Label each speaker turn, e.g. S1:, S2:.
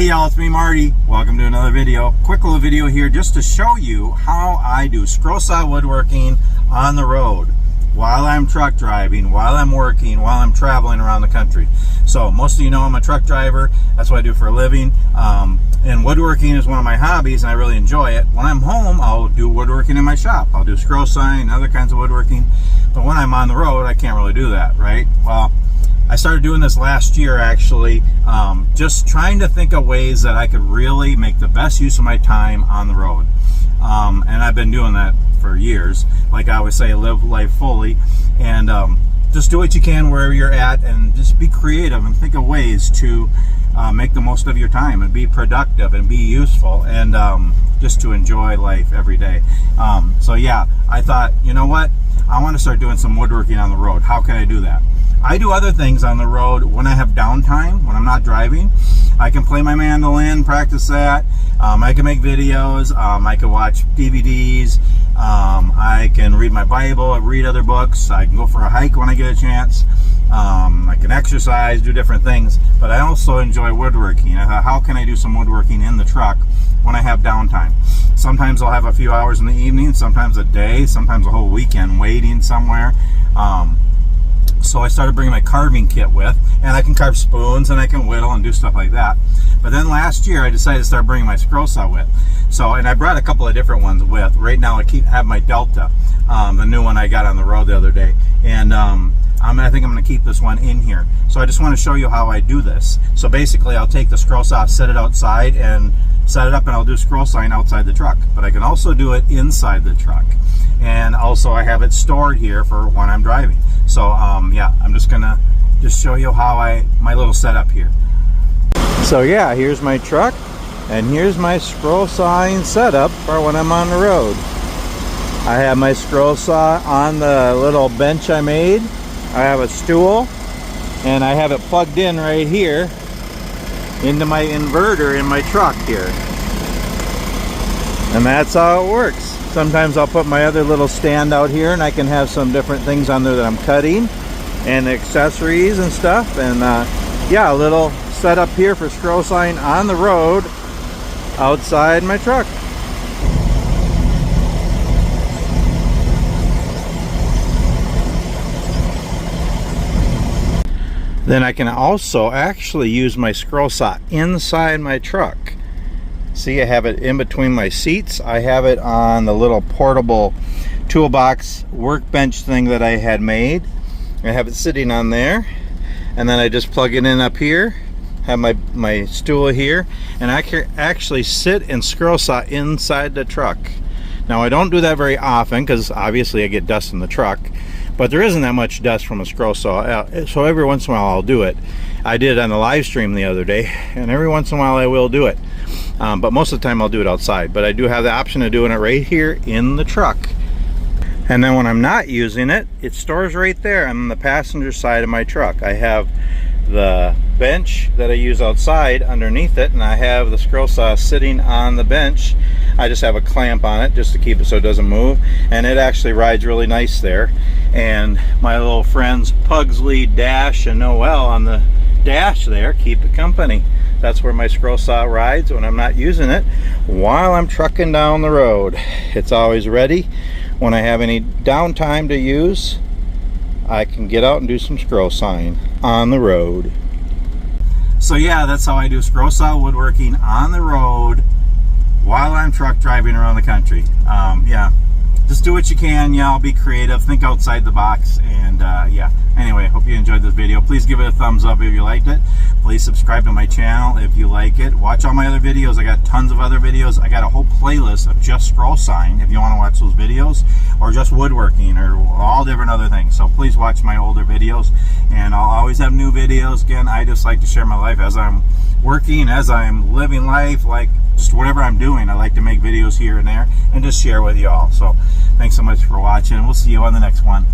S1: Hey y'all, it's me Marty. Welcome to another video. Quick little video here just to show you how I do scrosa woodworking on the road while I'm truck driving, while I'm working, while I'm traveling around the country. So most of you know I'm a truck driver. That's what I do for a living. And woodworking is one of my hobbies and I really enjoy it. When I'm home, I'll do woodworking in my shop. I'll do scrosa and other kinds of woodworking. But when I'm on the road, I can't really do that, right? Well, I started doing this last year actually, just trying to think of ways that I could really make the best use of my time on the road. And I've been doing that for years. Like I always say, live life fully, and just do what you can wherever you're at, and just be creative and think of ways to make the most of your time and be productive and be useful, and just to enjoy life every day. So yeah, I thought, you know what? I want to start doing some woodworking on the road. How can I do that? I do other things on the road when I have downtime, when I'm not driving. I can play my mandolin, practice that. I can make videos. I can watch DVDs. I can read my Bible, read other books. I can go for a hike when I get a chance. I can exercise, do different things. But I also enjoy woodworking. I thought, how can I do some woodworking in the truck when I have downtime? Sometimes I'll have a few hours in the evening, sometimes a day, sometimes a whole weekend waiting somewhere. So I started bringing my carving kit with, and I can carve spoons and I can whittle and do stuff like that. But then last year I decided to start bringing my scrosa with. So, and I brought a couple of different ones with. Right now I have my Delta, the new one I got on the road the other day. And I think I'm going to keep this one in here. So I just want to show you how I do this. So basically I'll take the scrosa off, set it outside, and set it up, and I'll do scrosa outside the truck. But I can also do it inside the truck. And also I have it stored here for when I'm driving. So yeah, I'm just gonna show you how my little setup here. So yeah, here's my truck, and here's my scrosa setup for when I'm on the road. I have my scrosa on the little bench I made. I have a stool, and I have it plugged in right here into my inverter in my truck here. And that's how it works. Sometimes I'll put my other little stand out here, and I can have some different things on there that I'm cutting, and accessories and stuff. And yeah, a little setup here for scrosa on the road outside my truck. Then I can also actually use my scrosa inside my truck. See, I have it in between my seats. I have it on the little portable toolbox workbench thing that I had made. I have it sitting on there, and then I just plug it in up here, have my stool here, and I can actually sit and scrosa inside the truck. Now I don't do that very often because obviously I get dust in the truck, but there isn't that much dust from a scrosa, so every once in a while I'll do it. I did it on the live stream the other day, and every once in a while I will do it. But most of the time I'll do it outside. But I do have the option of doing it right here in the truck. And then when I'm not using it, it stores right there on the passenger side of my truck. I have the bench that I use outside underneath it, and I have the scrosa sitting on the bench. I just have a clamp on it just to keep it so it doesn't move, and it actually rides really nice there. And my little friends Pugsley, Dash, and Noel on the dash there keep it company. That's where my scrosa rides when I'm not using it while I'm trucking down the road. It's always ready. When I have any downtime to use, I can get out and do some scrosa on the road. So yeah, that's how I do scrosa woodworking on the road while I'm truck driving around the country. Yeah, just do what you can, y'all. Be creative, think outside the box, and yeah. Anyway, hope you enjoyed this video. Please give it a thumbs up if you liked it. Please subscribe to my channel if you like it. Watch all my other videos. I got tons of other videos. I got a whole playlist of just scrosa if you want to watch those videos, or just woodworking, or all different other things. So please watch my older videos, and I'll always have new videos. Again, I just like to share my life as I'm working, as I'm living life, like just whatever I'm doing. I like to make videos here and there and just share with you all. So thanks so much for watching. We'll see you on the next one.